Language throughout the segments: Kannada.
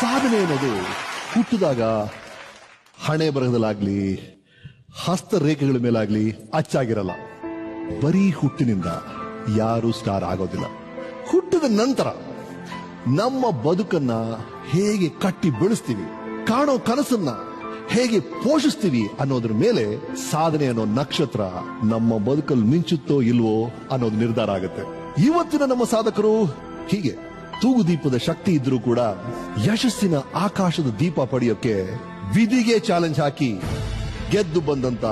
ಸಾಧನೆ ಅನ್ನೋದು ಹುಟ್ಟಿದಾಗ ಹಣೆ ಬರಹದಲ್ಲಾಗ್ಲಿ ಹಸ್ತರೇಖೆಗಳ ಮೇಲಾಗ್ಲಿ ಅಚ್ಚಾಗಿರಲ್ಲ. ಬರೀ ಹುಟ್ಟಿನಿಂದ ಯಾರು ಸ್ಟಾರ್ ಆಗೋದಿಲ್ಲ. ಹುಟ್ಟಿದ ನಂತರ ನಮ್ಮ ಬದುಕನ್ನ ಹೇಗೆ ಕಟ್ಟಿ ಬೆಳೆಸ್ತೀವಿ, ಕಾಣೋ ಕನಸನ್ನ ಹೇಗೆ ಪೋಷಿಸ್ತೀವಿ ಅನ್ನೋದ್ರ ಮೇಲೆ ಸಾಧನೆ ಅನ್ನೋ ನಕ್ಷತ್ರ ನಮ್ಮ ಬದುಕಲ್ಲಿ ಮಿಂಚುತ್ತೋ ಇಲ್ವೋ ಅನ್ನೋದು ನಿರ್ಧಾರ ಆಗುತ್ತೆ. ಇವತ್ತಿನ ನಮ್ಮ ಸಾಧಕರು ಹೀಗೆ ತೂಗುದೀಪದ ಶಕ್ತಿ ಇದ್ರೂ ಕೂಡ ಯಶಸ್ಸಿನ ಆಕಾಶದ ದೀಪ ಪಡೆಯೋಕೆ ವಿಧಿಗೆ ಚಾಲೆಂಜ್ ಹಾಕಿ ಗೆದ್ದು ಬಂದಂತ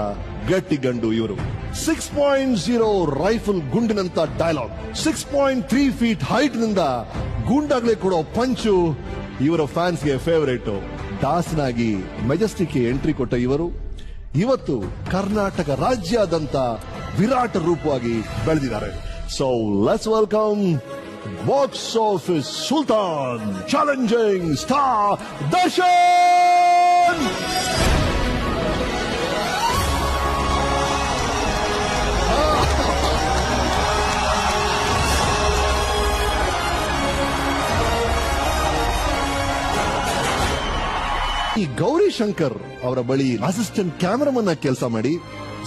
ಗಟ್ಟಿ ಗಂಡು ಇವರು. 6.0 ರೈಫಲ್ ಗುಂಡಿನಂತ ಡೈಲಾಗ್, 6.3 ಫೀಟ್ ಹೈಟ್ ನಿಂದ ಗುಂಡಾಗ್ಲೇ ಕೊಡೋ ಪಂಚು ಇವರ ಫ್ಯಾನ್ಸ್ಗೆ ಫೇವರೇಟ್. ದಾಸನಾಗಿ ಮೆಜೆಸ್ಟಿಕ್ ಎಂಟ್ರಿ ಕೊಟ್ಟ ಇವರು ಇವತ್ತು ಕರ್ನಾಟಕ ರಾಜ್ಯಾದ್ಯಂತ ವಿರಾಟ ರೂಪವಾಗಿ ಬೆಳೆದಿದ್ದಾರೆ. So let's welcome box office Sultan challenging star Darshan. ಈ ಗೌರಿ ಶಂಕರ್ ಅವರ ಬಳಿ ಅಸಿಸ್ಟೆಂಟ್ ಕ್ಯಾಮರಾಮನ್ ಆಗಿ ಕೆಲಸ ಮಾಡಿ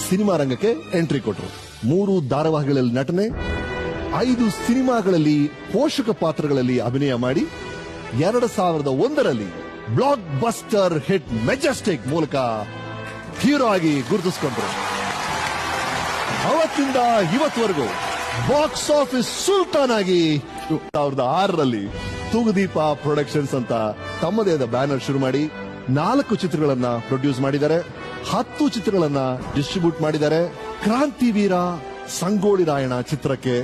ಸಿನಿಮಾ ರಂಗಕ್ಕೆ ಎಂಟ್ರಿ ಕೊಟ್ಟರು. 3 ಧಾರಾವಾಹಿಗಳಲ್ಲಿ ನಟನೆ, 5 ಸಿನಿಮಾಗಳಲ್ಲಿ ಪೋಷಕ ಪಾತ್ರಗಳಲ್ಲಿ ಅಭಿನಯ ಮಾಡಿ 2001ರಲ್ಲಿ ಬ್ಲಾಕ್ ಬಸ್ಟರ್ ಹಿಟ್ ಮೆಜೆಸ್ಟಿಕ್ ಮೂಲಕ ಹೀರೋ ಆಗಿ ಗುರುತಿಸಿಕೊಂಡ್ರು. ಅವತ್ತಿಂದ ಇವತ್ತವರೆಗೂ ಬಾಕ್ಸ್ ಆಫೀಸ್ ಸುಲ್ತಾನ್ ಆಗಿ 2006ರಲ್ಲಿ ತೂಗುದೀಪ ಪ್ರೊಡಕ್ಷನ್ಸ್ ಅಂತ ತಮ್ಮದೇ ಆದ ಬ್ಯಾನರ್ ಶುರು ಮಾಡಿ 4 ಚಿತ್ರಗಳನ್ನ ಪ್ರೊಡ್ಯೂಸ್ ಮಾಡಿದ್ದಾರೆ, 10 ಚಿತ್ರಗಳನ್ನ ಡಿಸ್ಟ್ರಿಬ್ಯೂಟ್ ಮಾಡಿದ್ದಾರೆ. ಕ್ರಾಂತಿವೀರ ಸಂಗೊಳ್ಳಿ ರಾಯಣ್ಣ ಚಿತ್ರಕ್ಕೆ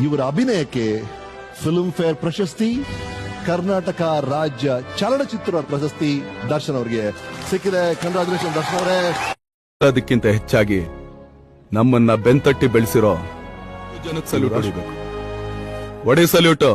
ಇವರ ಅಭಿನಯಕ್ಕೆ ಫಿಲ್ಮ್ ಫೇರ್ ಪ್ರಶಸ್ತಿ, ಕರ್ನಾಟಕ ರಾಜ್ಯ ಚಲನಚಿತ್ರ ಪ್ರಶಸ್ತಿ ದರ್ಶನ್ ಅವರಿಗೆ ಸಿಕ್ಕಿದೆ. ಕಂಗ್ರಾಚುಲೇಷನ್ ದರ್ಶನ್ ಅವರೇ. ಅದಕ್ಕಿಂತ ಹೆಚ್ಚಾಗಿ ನಮ್ಮನ್ನ ಬೆಂತಟ್ಟಿ ಬೆಳೆಸಿರೋ ಜನಕ್ಕೆ ಸಲ್ಯೂಟ್ ಹೊಡಿಬೇಕು. ಒಡೆ ಸಲ್ಯೂಟ್.